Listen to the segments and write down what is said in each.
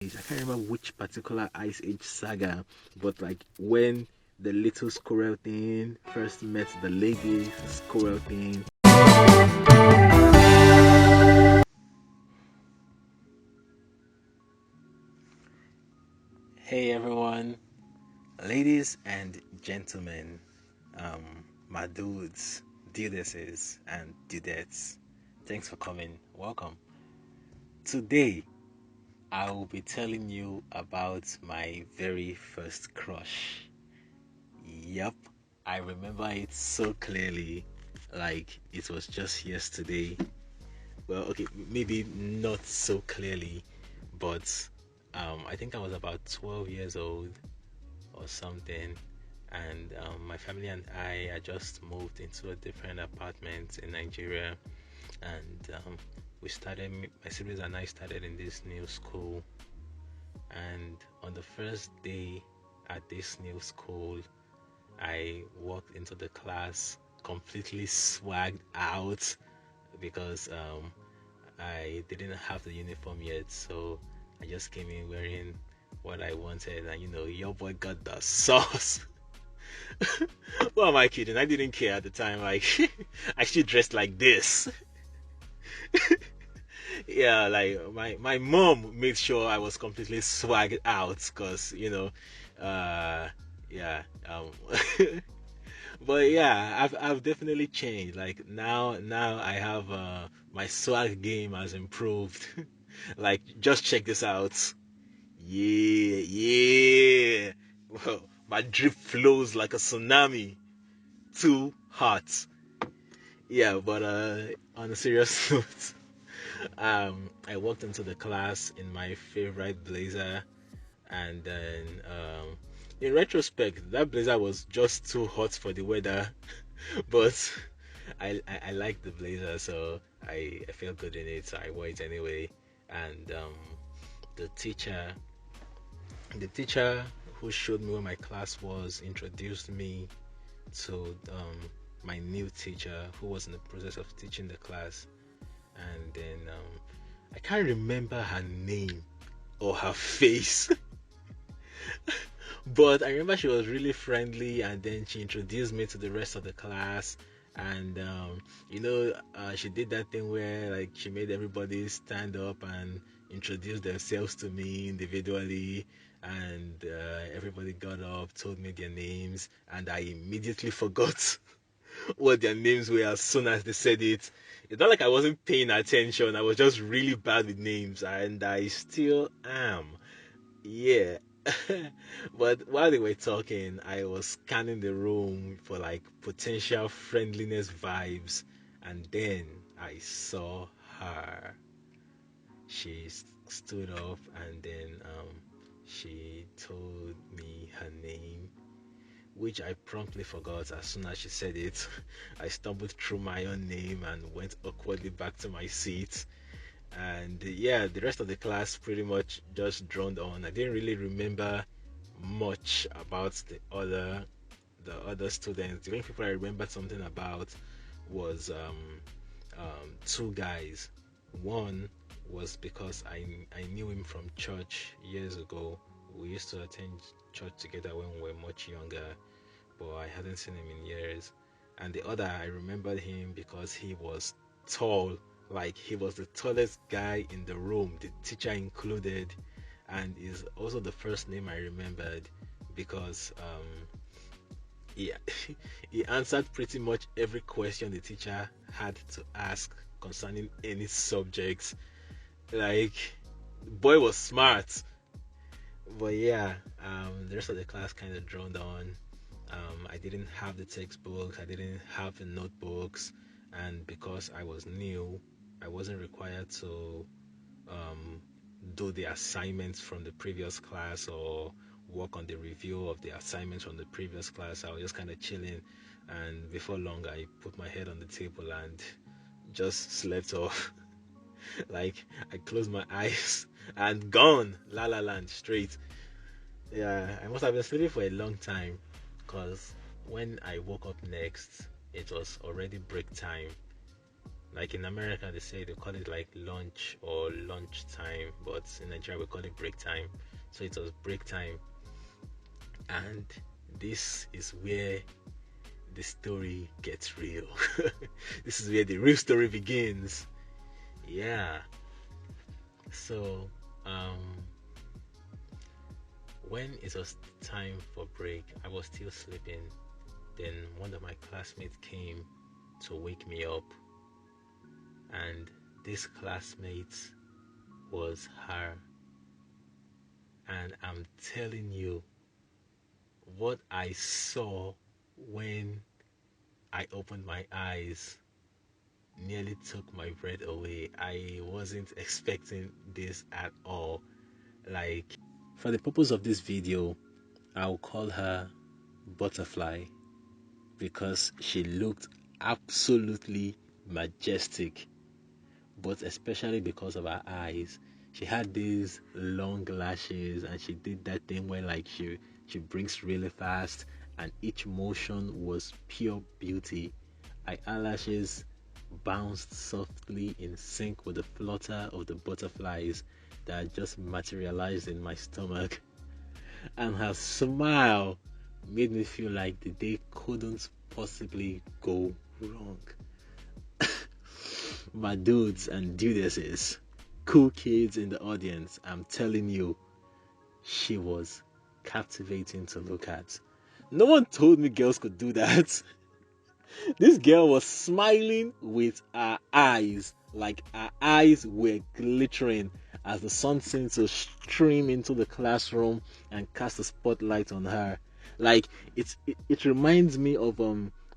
I can't remember which particular Ice Age saga, but like when the little squirrel thing first met the lady squirrel thing. Hey everyone, ladies and gentlemen, my dudes, dudesses, and dudettes. Thanks for coming. Welcome. Today, I will be telling you about my very first crush. Yep, I remember it so clearly, like it was just yesterday. Well, okay, maybe not so clearly, but I think I was about 12 years old or something, and my family and I had just moved into a different apartment in Nigeria, and my siblings and I started in this new school, and on the first day at this new school, I walked into the class completely swagged out because I didn't have the uniform yet, so I just came in wearing what I wanted, and your boy got the sauce. What am I kidding? I didn't care at the time. Like, I actually dressed like this. Yeah, like my mom made sure I was completely swagged out, cause yeah, but yeah, I've definitely changed. Like now I have my swag game has improved. Like, just check this out. Yeah, yeah. Well, my drip flows like a tsunami. Too hot. Yeah, but on a serious note, I walked into the class in my favorite blazer, and then in retrospect, that blazer was just too hot for the weather, but I liked the blazer, so I felt good in it, so I wore it anyway. And the teacher, the teacher who showed me where my class was introduced me to my new teacher who was in the process of teaching the class, and then I can't remember her name or her face, but I remember she was really friendly, and then she introduced me to the rest of the class. And she did that thing where like she made everybody stand up and introduce themselves to me individually, and everybody got up, told me their names, and I immediately forgot what their names were as soon as they said it. It's not like I wasn't paying attention. I was just really bad with names, and I still am. Yeah. But while they were talking, I was scanning the room for like potential friendliness vibes, and then I saw her. She stood up, and then she told me her name, which I promptly forgot as soon as she said it. I stumbled through my own name and went awkwardly back to my seat. And yeah, the rest of the class pretty much just droned on. I didn't really remember much about the other students. The only people I remembered something about was two guys. One was because I knew him from church years ago. We used to attend church together when we were much younger, but I hadn't seen him in years. And the other, I remembered him because he was tall, like he was the tallest guy in the room, the teacher included, and is also the first name I remembered because he he answered pretty much every question the teacher had to ask concerning any subject. Like, boy was smart. But yeah, the rest of the class kind of droned on. I didn't have the textbooks, I didn't have the notebooks, and because I was new, I wasn't required to um, do the assignments from the previous class or work on the review of the assignments from the previous class. I was just kind of chilling, and before long, I put my head on the table and just slept off. Like, I closed my eyes and gone, la la land, straight. Yeah, I must have been sleeping for a long time because when I woke up next, it was already break time. Like in America, they call it like lunch or lunch time, but in Nigeria we call it break time. So it was break time, and this is where the story gets real. This is where the real story begins. Yeah. So, when it was time for break, I was still sleeping. Then one of my classmates came to wake me up, and this classmate was her. And I'm telling you, what I saw when I opened my eyes nearly took my breath away. I wasn't expecting this at all. Like, for the purpose of this video, I'll call her Butterfly because she looked absolutely majestic, but especially because of her eyes. She had these long lashes, and she did that thing where like she blinks really fast, and each motion was pure beauty. Her eyelashes bounced softly in sync with the flutter of the butterflies that just materialized in my stomach. And her smile made me feel like the day couldn't possibly go wrong. My dudes and dudesses, cool kids in the audience, I'm telling you, she was captivating to look at. No one told me girls could do that. This girl was smiling with her eyes, like her eyes were glittering as the sun seemed to stream into the classroom and cast a spotlight on her. Like it reminds me of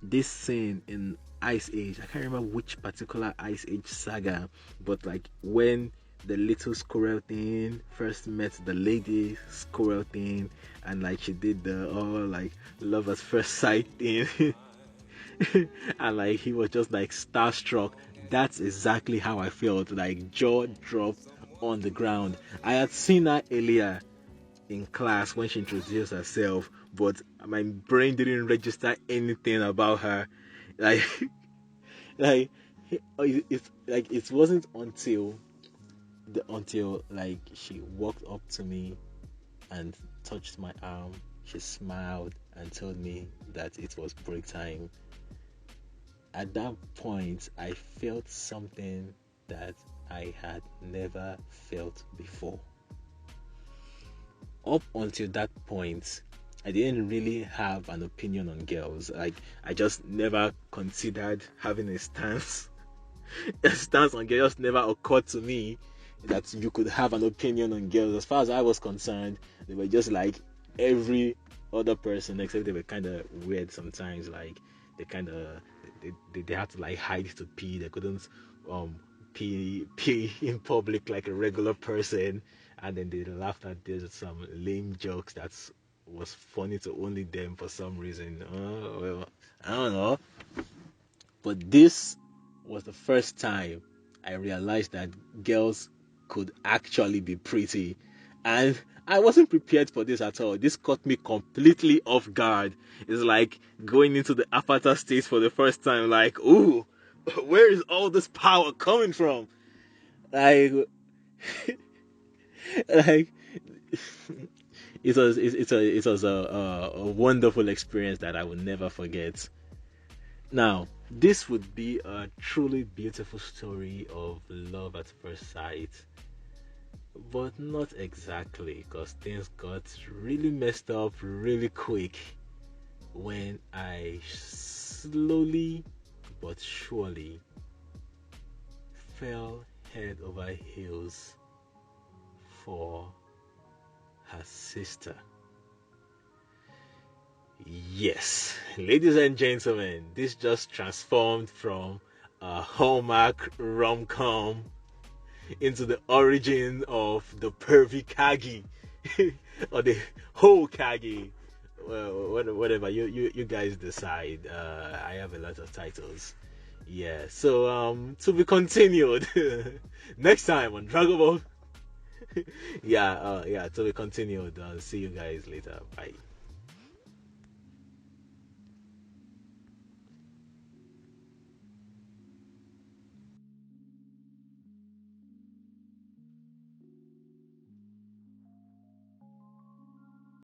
this scene in Ice Age. I can't remember which particular Ice Age saga, but like when the little squirrel thing first met the lady squirrel thing, and like she did the all like love at first sight thing. And like he was just like starstruck. That's exactly how I felt, like jaw dropped on the ground. I had seen her earlier in class when she introduced herself, but my brain didn't register anything about her. Like like it's like it wasn't until like she walked up to me and touched my arm. She smiled and told me that it was break time. At that point, I felt something that I had never felt before. Up until that point, I didn't really have an opinion on girls. Like, I just never considered having a stance. A stance on girls never occurred to me that you could have an opinion on girls. As far as I was concerned, they were just like every other person, except they were kind of weird sometimes. Like, they kind of they had to like hide to pee. They couldn't um pee in public like a regular person, and then they laughed at this some lame jokes that was funny to only them for some reason. Well, I don't know, but this was the first time I realized that girls could actually be pretty, and I wasn't prepared for this at all. This caught me completely off guard. It's like going into the avatar state for the first time. Like, ooh, where is all this power coming from? Like, like it was a wonderful experience that I will never forget. Now, this would be a truly beautiful story of love at first sight, but not exactly, because things got really messed up really quick when I slowly but surely fell head over heels for her sister. Yes, ladies and gentlemen, this just transformed from a Hallmark rom-com into the origin of the pervy Kagi or the whole Kagi. Well, whatever you guys decide. I have a lot of titles. Yeah, so to be continued next time on Dragon Ball. Yeah, to be continued. See you guys later. Bye.